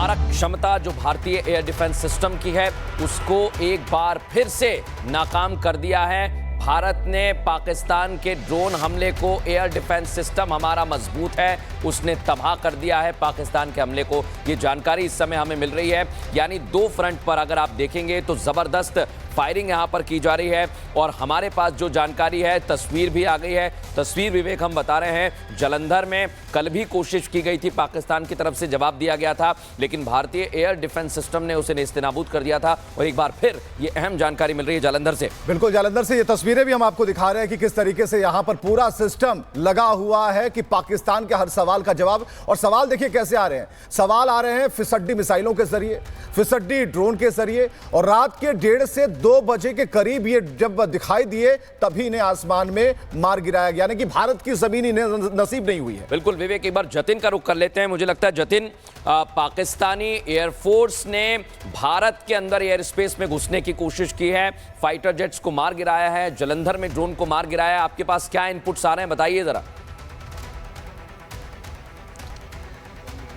मारक क्षमता जो भारतीय एयर डिफेंस सिस्टम की है उसको एक बार फिर से नाकाम कर दिया है। भारत ने पाकिस्तान के ड्रोन हमले को, एयर डिफेंस सिस्टम हमारा मजबूत है, उसने तबाह कर दिया है पाकिस्तान के हमले को। ये जानकारी इस समय हमें मिल रही है। यानी दो फ्रंट पर अगर आप देखेंगे तो जबरदस्त फायरिंग यहां पर की जा रही है। और हमारे पास जो जानकारी है, तस्वीर भी आ गई है। तस्वीर विवेक हम बता रहे हैं, जालंधर में कल भी कोशिश की गई थी, पाकिस्तान की तरफ से जवाब दिया गया था, लेकिन भारतीय एयर डिफेंस सिस्टम ने उसे नेस्तनाबूद कर दिया था। और एक बार फिर ये अहम जानकारी मिल रही है जालंधर से। बिल्कुल, जालंधर से ये तस्वीरें भी हम आपको दिखा रहे हैं कि किस तरीके से यहां पर पूरा सिस्टम लगा हुआ है कि पाकिस्तान के हर सवाल का जवाब। और सवाल देखिए कैसे आ रहे हैं। सवाल आ रहे हैं फिसड्डी मिसाइलों के जरिए, फिसड्डी ड्रोन के जरिए। और रात के 1:30 से 2 बजे के करीब ये जब दिखाई दिए तभी इन्हें आसमान में मार गिराया गया, यानी कि भारत की जमीन इन्हें नसीब नहीं हुई है। बिल्कुल विवेक, एक बार जतिन का रुख कर लेते हैं। मुझे लगता है जतिन, पाकिस्तानी एयरफोर्स ने भारत के अंदर एयर स्पेस में घुसने की कोशिश की है, फाइटर जेट्स को मार गिराया है, जालंधर में ड्रोन को मार गिराया है। आपके पास क्या इनपुट्स आ रहे हैं, बताइए जरा।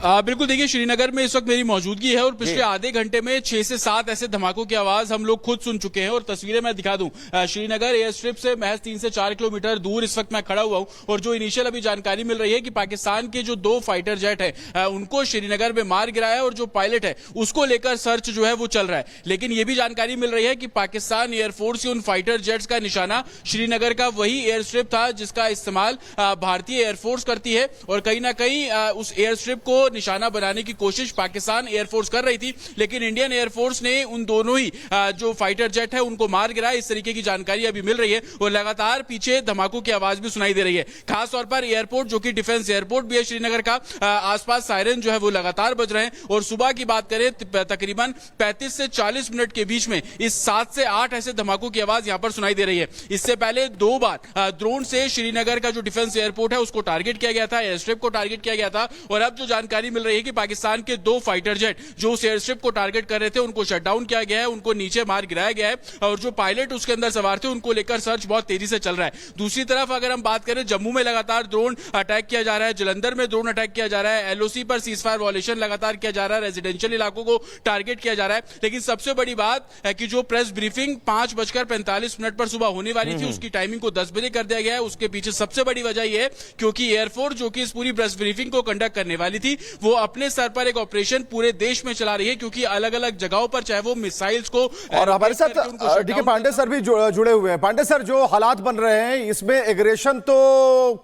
बिल्कुल, देखिए श्रीनगर में इस वक्त मेरी मौजूदगी है और पिछले आधे घंटे में 6 से 7 ऐसे धमाकों की आवाज हम लोग खुद सुन चुके हैं। और तस्वीरें मैं दिखा दूं, श्रीनगर एयर स्ट्रिप से महज 3 से 4 किलोमीटर दूर इस वक्त मैं खड़ा हुआ हूं। और जो इनिशियल अभी जानकारी मिल रही है कि पाकिस्तान के जो 2 फाइटर जेट है उनको श्रीनगर में मार गिराया है और जो पायलट है उसको लेकर सर्च जो है वो चल रहा है। लेकिन यह भी जानकारी मिल रही है कि पाकिस्तान एयरफोर्स के उन फाइटर जेट्स का निशाना श्रीनगर का वही एयर स्ट्रिप था जिसका इस्तेमाल भारतीय एयरफोर्स करती है। और कहीं ना कहीं उस एयर स्ट्रिप को निशाना बनाने की कोशिश पाकिस्तान एयरफोर्स कर रही थी, लेकिन इंडियन एयरफोर्स ने उन दोनों ही जो फाइटर जेट है उनको मार गिराया। इस तरीके की जानकारी अभी मिल रही है और लगातार पीछे धमाकों की आवाज भी सुनाई दे रही है। खासतौर पर एयरपोर्ट जो कि डिफेंस एयरपोर्ट भी है श्रीनगर का, आसपास सायरन जो है वो लगातार बज रहे हैं। और सुबह की बात करें तकरीबन 35 से 40 मिनट के बीच में इस 7 से 8 ऐसे धमाकों की आवाज यहां पर सुनाई दे रही है। इससे पहले 2 बार ड्रोन से श्रीनगर का जो डिफेंस एयरपोर्ट है उसको टारगेट किया गया था, एयर स्ट्रिप को टारगेट किया गया था। और अब जो जानकारी मिल रही है कि पाकिस्तान के 2 फाइटर जेट जो उस एयर स्ट्रिप को टारगेट कर रहे थे उनको शट डाउन किया गया है, उनको नीचे मार गिराया गया है। और जो पायलट उसके अंदर सवार थे उनको लेकर सर्च बहुत तेजी से चल रहा है। दूसरी तरफ अगर हम बात करें, जम्मू में लगातार ड्रोन अटैक किया जा रहा है, जालंधर में ड्रोन अटैक किया जा रहा है, एलओसी पर सीजफायर वॉयलेशन लगातार किया जा रहा है, रेजिडेंशियल इलाकों को टारगेट किया जा रहा है। लेकिन सबसे बड़ी बात है कि जो प्रेस ब्रीफिंग 5:45 पर सुबह होने वाली थी उसकी टाइमिंग को 10 बजे कर दिया गया है। उसके पीछे सबसे बड़ी वजह यह है क्योंकि एयरफोर्स जो कि इस पूरी प्रेस ब्रीफिंग को कंडक्ट करने वाली थी वो अपने सर पर एक ऑपरेशन पूरे देश में चला रही है, क्योंकि अलग अलग जगहों पर चाहे वो मिसाइल्स को। और हमारे साथ डीके पांडे सर भी जुड़े हुए हैं। पांडे सर, जो हालात बन रहे हैं इसमें एग्रेशन तो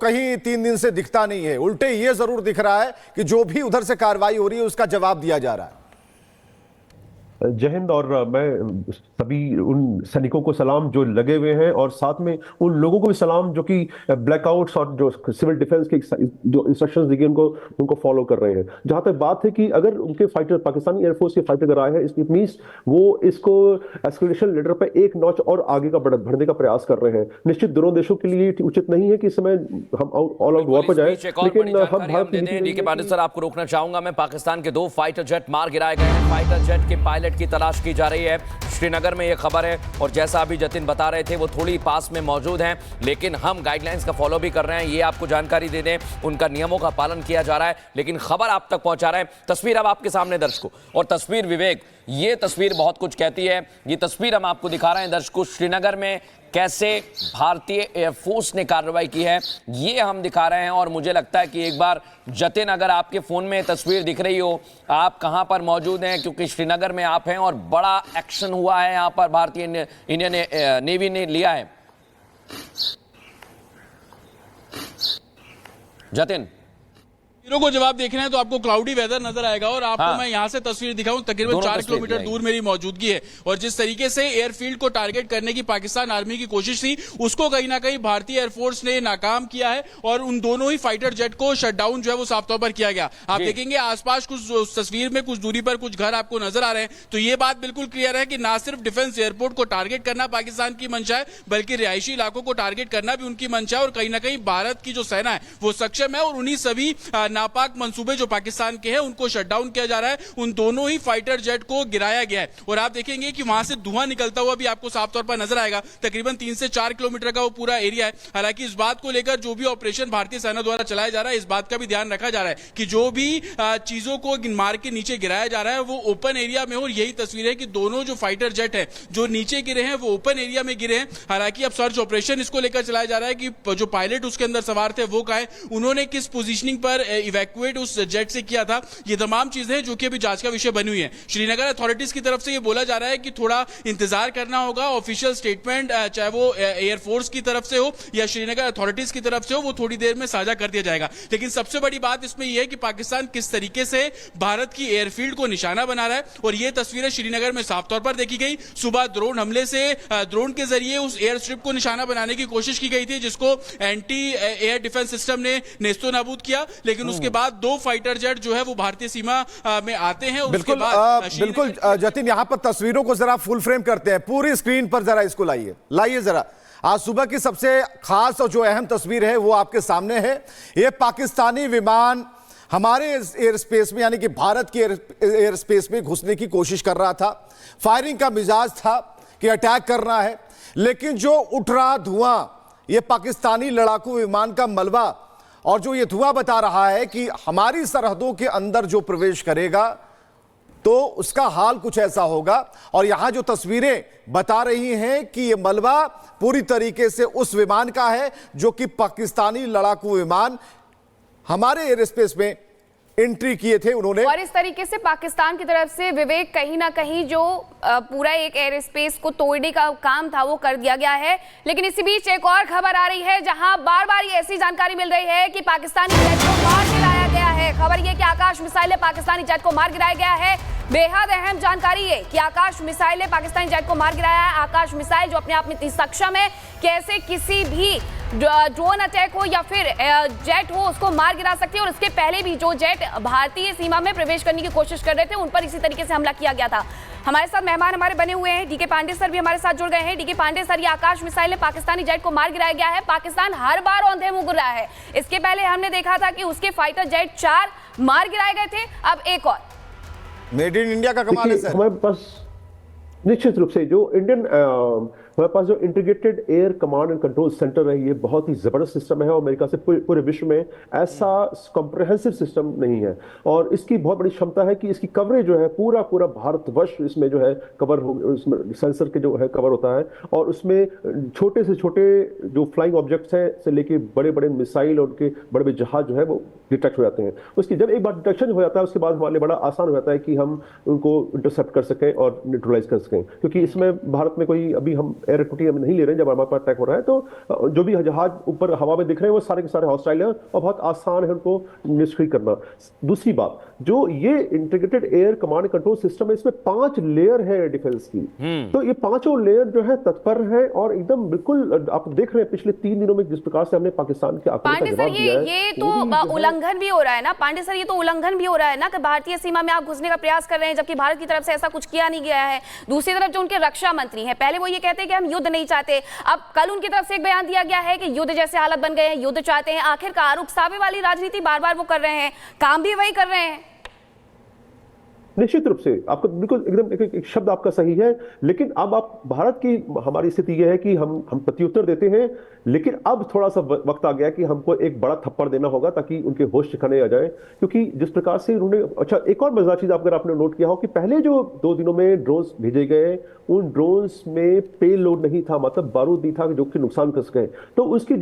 कहीं 3 दिन से दिखता नहीं है, उल्टे ये जरूर दिख रहा है कि जो भी उधर से कार्रवाई हो रही है उसका जवाब दिया जा रहा है। जय हिंद। और मैं सभी उन सैनिकों को सलाम जो लगे हुए हैं और साथ में उन लोगों को भी सलाम जो कि ब्लैकआउट्स और जो सिविल डिफेंस के जो इंस्ट्रक्शंस दिए उनको फॉलो कर रहे हैं। जहां तक बात है कि अगर उनके फाइटर, पाकिस्तानी एयरफोर्स के फाइटर अगर आए हैं, इट मींस वो इसको एस्केलेशन लेडर पे एक नॉच और आगे का बढ़ने का प्रयास कर रहे हैं। निश्चित दोनों देशों के लिए उचित नहीं है कि इस समय हम ऑल आउट वॉर पर जाए, लेकिन हम भारत डीके पांडे सर, आपको रोकना चाहूंगा मैं। पाकिस्तान के 2 फाइटर जेट मार गिराए गए हैं, फाइटर जेट के पायलट की तलाश की जा रही है। श्रीनगर में यह खबर है और जैसा अभी जतिन बता रहे थे वो थोड़ी पास में मौजूद हैं, लेकिन हम गाइडलाइंस का फॉलो भी कर रहे हैं। ये आपको जानकारी दे दें, उनका नियमों का पालन किया जा रहा है, लेकिन खबर आप तक पहुंचा रहे हैं। तस्वीर अब आपके सामने दर्शकों, और तस्वीर विवेक, ये तस्वीर बहुत कुछ कहती है। ये तस्वीर हम आपको दिखा रहे हैं दर्शकों, श्रीनगर में कैसे भारतीय एयरफोर्स ने कार्रवाई की है ये हम दिखा रहे हैं। और मुझे लगता है कि एक बार जतिन, अगर आपके फोन में तस्वीर दिख रही हो, आप कहां पर मौजूद हैं, क्योंकि श्रीनगर में आप हैं और बड़ा एक्शन हुआ है यहां पर, भारतीय इंडियन नेवी ने लिया है। जतिन, को जवाब देखना है तो आपको क्लाउडी वेदर नजर आएगा और आपको मैं यहां से तस्वीर दिखाऊं, तकरीबन 4 किलोमीटर दूर मेरी मौजूदगी है। और जिस तरीके से एयरफील्ड को टारगेट करने की पाकिस्तान आर्मी की कोशिश थी उसको कहीं ना कहीं भारतीय एयरफोर्स ने नाकाम किया है और उन दोनों ही फाइटर जेट को शटडाउन जो है वो साफ तौर पर किया गया। आप देखेंगे आसपास कुछ तस्वीर में कुछ दूरी पर कुछ घर आपको नजर आ रहे हैं, तो ये बात बिल्कुल क्लियर है कि ना सिर्फ डिफेंस एयरपोर्ट को टारगेट करना पाकिस्तान की मंशा है, बल्कि रिहायशी इलाकों को टारगेट करना भी उनकी मंशा है। और कहीं ना कहीं भारत की जो सेना है वो सक्षम है और उन्हीं सभी नापाक मंसूबे जो पाकिस्तान के हैं उनको शट डाउन किया जा रहा है। उन दोनों ही फाइटर जेट को गिराया गया है और आप देखेंगे कि वहां से धुआं निकलता हुआ भी आपको साफ तौर पर नजर आएगा। तकरीबन 3 से 4 किलोमीटर का वो पूरा एरिया है। हालांकि इस बात को लेकर जो भी ऑपरेशन भारतीय सेना द्वारा चलाया जा रहा है, इस बात का भी ध्यान रखा जा रहा है कि जो भी चीजों को मार के नीचे गिराया जा रहा है वो ओपन एरिया में हो। और यही तस्वीर है कि दोनों जो फाइटर जेट है जो नीचे गिरे हैं वो ओपन एरिया में गिरे हैं। हालांकि अब सर्च ऑपरेशन इसको लेकर चलाया जा रहा है कि जो पायलट उसके अंदर सवार थे वो कहा है, उन्होंने किस पोजीशनिंग पर इवैक्यूएट उस जेट से किया था। ये तमाम चीजें जो कि अभी जांच का विषय बनी हुई है। श्रीनगर अथॉरिटीज की तरफ से ये बोला जा रहा है कि थोड़ा इंतजार करना होगा। ऑफिशियल स्टेटमेंट चाहे वो एयरफोर्स की तरफ से हो या श्रीनगर अथॉरिटीज की तरफ से हो, वो थोड़ी देर में साझा कर दिया जाएगा। लेकिन सबसे बड़ी बात इसमें यह है कि पाकिस्तान किस तरीके से भारत की एयरफील्ड को निशाना बना रहा है और ये तस्वीरें श्रीनगर में साफ तौर पर देखी गई। सुबह ड्रोन हमले से ड्रोन के जरिए उस एयर स्ट्रिप को निशाना बनाने की कोशिश की गई थी जिसको एंटी एयर डिफेंस सिस्टम ने नेस्तो नाबूद किया। लेकिन उसके बाद 2 फाइटर जेट जो है वो भारतीय सीमा में आते हैं। बिल्कुल बिल्कुल जतिन, यहां पर तस्वीरों को जरा फुल फ्रेम करते हैं, पूरी स्क्रीन पर जरा इसको लाइए जरा। आज सुबह की सबसे खास और जो अहम तस्वीर है वो आपके सामने है। ये पाकिस्तानी विमान हमारे एयर स्पेस में यानी कि भारत के एयर स्पेस में घुसने की कोशिश कर रहा था। फायरिंग का मिजाज था कि अटैक करना है, लेकिन जो उठ रहा धुआं, ये पाकिस्तानी लड़ाकू विमान का मलबा और जो ये धुआं बता रहा है कि हमारी सरहदों के अंदर जो प्रवेश करेगा तो उसका हाल कुछ ऐसा होगा। और यहां जो तस्वीरें बता रही हैं कि ये मलबा पूरी तरीके से उस विमान का है जो कि पाकिस्तानी लड़ाकू विमान हमारे एयर स्पेस में एंट्री किए थे उन्होंने। और इस तरीके से पाकिस्तान की तरफ से विवेक कहीं ना कहीं जो पूरा एक एयर स्पेस को तोड़ने का काम था वो कर दिया गया है। लेकिन इसी बीच एक और खबर आ रही है जहां बार बार ये ऐसी जानकारी मिल रही है कि पाकिस्तानी जेट को मार गिराया गया है। खबर ये कि आकाश मिसाइल ने पाकिस्तानी जेट को मार गिराया गया है। बेहद अहम जानकारी है कि आकाश मिसाइल ने पाकिस्तानी जेट को मार गिराया है। आकाश मिसाइल जो अपने आप में इतनी सक्षम है, कैसे किसी भी ड्रोन अटैक हो या फिर जेट हो उसको मार गिरा सकती है। और उसके पहले भी जो जेट भारतीय सीमा में प्रवेश करने की कोशिश कर रहे थे उन पर इसी तरीके से हमला किया गया था। हमारे साथ मेहमान हमारे बने हुए हैं, डीके पांडे सर भी हमारे साथ जुड़ गए हैं। डीके पांडे सर, ये आकाश मिसाइल ने पाकिस्तानी जेट को मार गिराया गया है। पाकिस्तान हर बार औंधे मुंह रहा है। इसके पहले हमने देखा था कि उसके फाइटर जेट 4 मार गिराए गए थे, अब एक और। मेड इन इंडिया का कमाल है सर। हमारे पास निश्चित रूप से जो इंडियन हमारे पास जो integrated air command and control centre है, ये बहुत ही जबरदस्त सिस्टम है और मेरे ख्याल से पूरे विश्व में ऐसा कॉम्प्रिहेंसिव सिस्टम नहीं है। और इसकी बहुत बड़ी क्षमता है कि इसकी कवरेज जो है पूरा भारतवर्ष इसमें जो है कवर हो, उसमें सेंसर के जो है कवर होता है। और उसमें छोटे से छोटे जो फ्लाइंग ऑब्जेक्ट्स हैं से लेके बड़े बड़े मिसाइल और उनके बड़े बड़े जहाज जो है वो डिटेक्ट हो जाते हैं। उसकी जब एक बार डिटेक्शन हो जाता है उसके बाद हमारे लिए बड़ा आसान हो जाता है कि हम उनको इंटरसेप्ट कर सकें और न्यूट्रलाइज कर सकें। क्योंकि इसमें भारत में कोई अभी हम एयर एक्टिविटी हम नहीं ले रहे हैं। जब हमारे पास अटैक हो रहा है तो जो भी जहाज ऊपर हवा में दिख रहे हैं वो सारे के सारे हॉस्टाइल हैं और बहुत आसान है उनको निष्क्रिय करना। दूसरी बात, जो ये integrated air command control system है, इसमें 5 लेयर है एयर डिफेंस की। तो ये 5 लेयर जो है तत्पर है और एकदम बिल्कुल आप देख रहे हैं पिछले 3 दिनों में जिस प्रकार से हमने पाकिस्तान के आक्रमण का जवाब दिया है। ये तो उल्लंघन भी हो रहा है ना पांडे सर, ये तो उल्लंघन भी हो रहा है ना कि भारतीय सीमा में आप घुसने का प्रयास कर रहे हैं जबकि भारत की तरफ से ऐसा कुछ किया नहीं गया है। दूसरी तरफ जो उनके रक्षा मंत्री हैं, पहले वो ये कहते हैं कि हम युद्ध नहीं चाहते, अब कल उनकी तरफ से एक बयान दिया गया है कि युद्ध जैसे हालत बन गए हैं, युद्ध चाहते हैं। आखिरकार उकसावे वाली राजनीति बार बार वो कर रहे हैं, काम भी वही कर रहे हैं। निश्चित रूप से आपको बिल्कुल एकदम एक शब्द आपका सही है। लेकिन अब आप भारत की हमारी स्थिति यह है कि हम प्रत्युत्तर देते हैं, लेकिन अब थोड़ा सा वक्त आ गया कि हमको एक बड़ा थप्पड़ देना होगा ताकि उनके होश ठिकाने आ जाए। क्योंकि जिस प्रकार से उन्होंने, अच्छा एक और मजेदार चीज अगर आपने नोट किया हो कि पहले जो 2 दिनों में ड्रोन्स भेजे गए उन ड्रोन्स में पे लोड नहीं था, मतलब बारूद नहीं था जो कि नुकसान कर सके। तो उसकी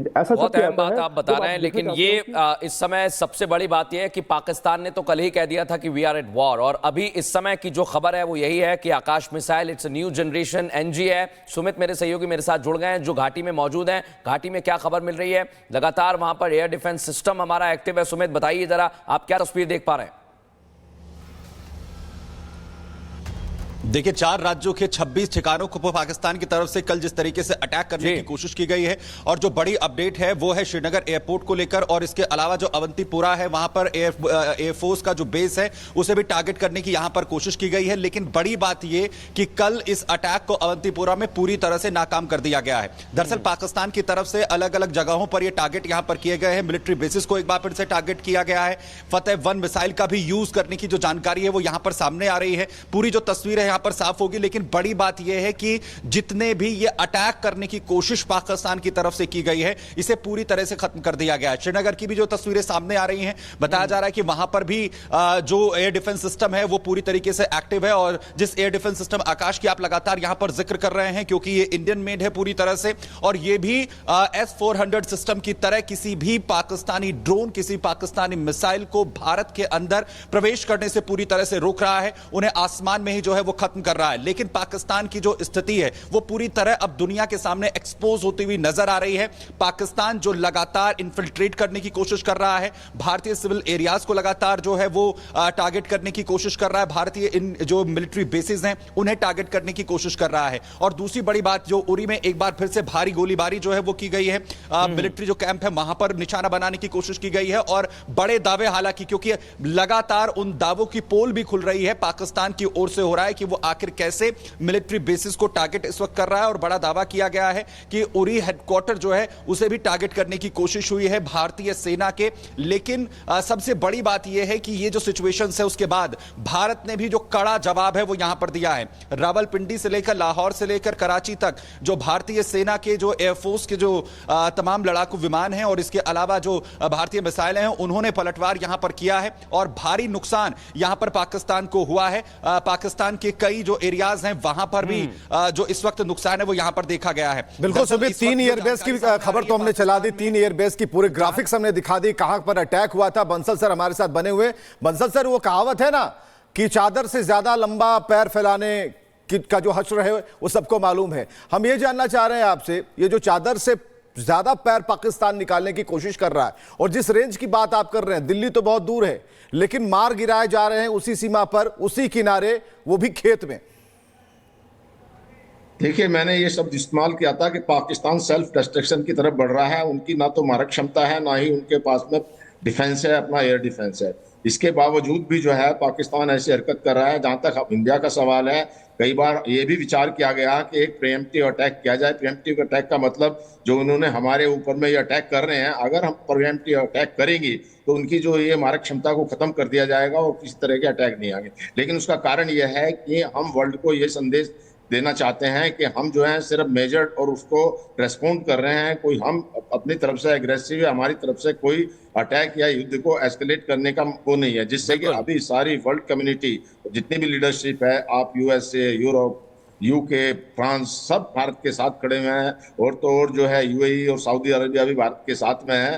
ऐसा बहुत अहम बात आप बता रहे हैं। लेकिन ये इस समय सबसे बड़ी बात यह है कि पाकिस्तान ने तो कल ही कह दिया था कि वी आर एट वॉर, और अभी इस समय की जो खबर है वो यही है कि Akash missile it's new generation NG है। सुमित मेरे सहयोगी मेरे साथ जुड़ गए हैं जो घाटी में मौजूद हैं। घाटी में क्या खबर मिल रही है? लगातार वहां पर एयर डिफेंस सिस्टम हमारा एक्टिव है। सुमित बताइए जरा, आप क्या तस्वीर देख पा रहे हैं? देखिए, 4 राज्यों के 26 ठिकानों को पाकिस्तान की तरफ से कल जिस तरीके से अटैक करने की कोशिश की गई है, और जो बड़ी अपडेट है वो है श्रीनगर एयरपोर्ट को लेकर, और इसके अलावा जो अवंतीपुरा है वहां पर एयरफोर्स का जो बेस है उसे भी टारगेट करने की यहां पर कोशिश की गई है। लेकिन बड़ी बात यह कि कल इस अटैक को अवंतीपुरा में पूरी तरह से नाकाम कर दिया गया है। दरअसल पाकिस्तान की तरफ से अलग अलग जगहों पर यह टारगेट यहां पर किए गए हैं। मिलिट्री बेसिस को एक बार फिर से टारगेट किया गया है। फतेह 1 मिसाइल का भी यूज करने की जो जानकारी है वो यहां पर सामने आ रही है। पूरी जो तस्वीर है यहां पर साफ होगी, लेकिन बड़ी बात यह है कि जितने भी ये अटैक करने की कोशिश पाकिस्तान की तरफ से की गई है इसे पूरी तरह से खत्म कर दिया गया है। श्रीनगर की भी जो तस्वीरें सामने आ रही हैं, बताया जा रहा है कि वहां पर भी जो एयर डिफेंस सिस्टम है वो पूरी तरीके से एक्टिव है, और जिस एयर डिफेंस सिस्टम आकाश की आप लगातार यहां पर जिक्र कर रहे हैं, क्योंकि ये इंडियन मेड है पूरी तरह से, और ये भी S-400 सिस्टम की तरह किसी भी पाकिस्तानी ड्रोन, किसी पाकिस्तानी मिसाइल को भारत के अंदर प्रवेश करने से पूरी तरह से रोक रहा है, उन्हें आसमान में ही जो है वो खत्म कर रहा है। लेकिन पाकिस्तान की जो स्थिति है वो पूरी तरह अब दुनिया के सामने एक्सपोज होती हुई नजर आ रही है। पाकिस्तान जो लगातार इन्फिल्ट्रेट करने की कोशिश कर रहा है, भारतीय सिविल एरियाज को लगातार जो है वो टारगेट करने की कोशिश कर रहा है, भारतीय इन जो मिलिट्री बेसिस हैं उन्हें टारगेट करने की कोशिश कर रहा है। और दूसरी बड़ी बात, जो उरी में एक बार फिर से भारी गोलीबारी जो है वो की गई है, मिलिट्री जो कैंप है वहां पर निशाना बनाने की कोशिश की गई है, और बड़े दावे, हालांकि क्योंकि लगातार उन दावों की पोल भी खुल रही है, पाकिस्तान की ओर से हो रहा है कि वो आखिर कैसे मिलिट्री बेसिस को टारगेट इस वक्त कर रहा है। और बड़ा दावा किया गया है कि उरी हेडक्वार्टर जो है उसे भी टारगेट करने की कोशिश हुई है भारतीय सेना के। लेकिन सबसे बड़ी बात यह है कि ये जो सिचुएशन है उसके बाद भारत ने भी जो कड़ा जवाब है वो यहां पर दिया है। रावलपिंडी से लेकर लाहौर से लेकर कराची तक जो भारतीय सेना के जो एयरफोर्स के जो तमाम लड़ाकू विमान हैं और इसके अलावा जो भारतीय मिसाइलें हैं उन्होंने पलटवार यहां पर किया है, और भारी नुकसान यहां पर पाकिस्तान को हुआ है। पाकिस्तान के कई जो एरियाज हैं वहां पर भी जो इस वक्त नुकसान है वो यहां पर देखा गया है। बिल्कुल सुमित, 3 एयरबेस की खबर तो हमने चला दी, 3 एयरबेस की पूरे ग्राफिक्स हमने दिखा दी, कहां पर अटैक हुआ था। बंसल सर हमारे साथ बने हुए। बंसल सर, वो कहावत है ना कि चादर से ज्यादा लंबा पैर फैलाने का जो हश्र है वो सबको मालूम है। हम ये जानना चाह रहे हैं आपसे, ये जो चादर से ज्यादा पैर पाकिस्तान निकालने की कोशिश कर रहा है, और जिस रेंज की बात आप कर रहे हैं, दिल्ली तो बहुत दूर है, लेकिन मार गिराए जा रहे हैं उसी सीमा पर, उसी किनारे, वो भी खेत में। देखिए, मैंने ये शब्द इस्तेमाल किया था कि पाकिस्तान सेल्फ डिस्ट्रक्शन की तरफ बढ़ रहा है। उनकी ना तो मारक क्षमता है, ना ही उनके पास में डिफेंस है, अपना एयर डिफेंस है। इसके बावजूद भी जो है पाकिस्तान ऐसी हरकत कर रहा है। जहां तक इंडिया का सवाल है, कई बार ये भी विचार किया गया कि एक प्रीएम्प्टिव अटैक किया जाए। प्रीएम्प्टिव अटैक का मतलब जो उन्होंने हमारे ऊपर में ये अटैक कर रहे हैं, अगर हम प्रीएम्प्टिव अटैक करेंगे तो उनकी जो ये मारक क्षमता को खत्म कर दिया जाएगा और किसी तरह के अटैक नहीं आएंगे। लेकिन उसका कारण यह है कि हम वर्ल्ड को ये संदेश देना चाहते हैं कि हम जो है सिर्फ मेजर्ड और उसको रेस्पॉन्ड कर रहे हैं। कोई हम अपनी तरफ से एग्रेसिव है, हमारी तरफ से कोई अटैक या युद्ध को एस्केलेट करने का वो नहीं है, जिससे कि अभी सारी वर्ल्ड कम्युनिटी, जितनी भी लीडरशिप है, आप USA, यूरोप, UK, फ्रांस, सब भारत के साथ खड़े हुए हैं। और तो और जो है UAE और सऊदी अरबिया भी भारत के साथ में है।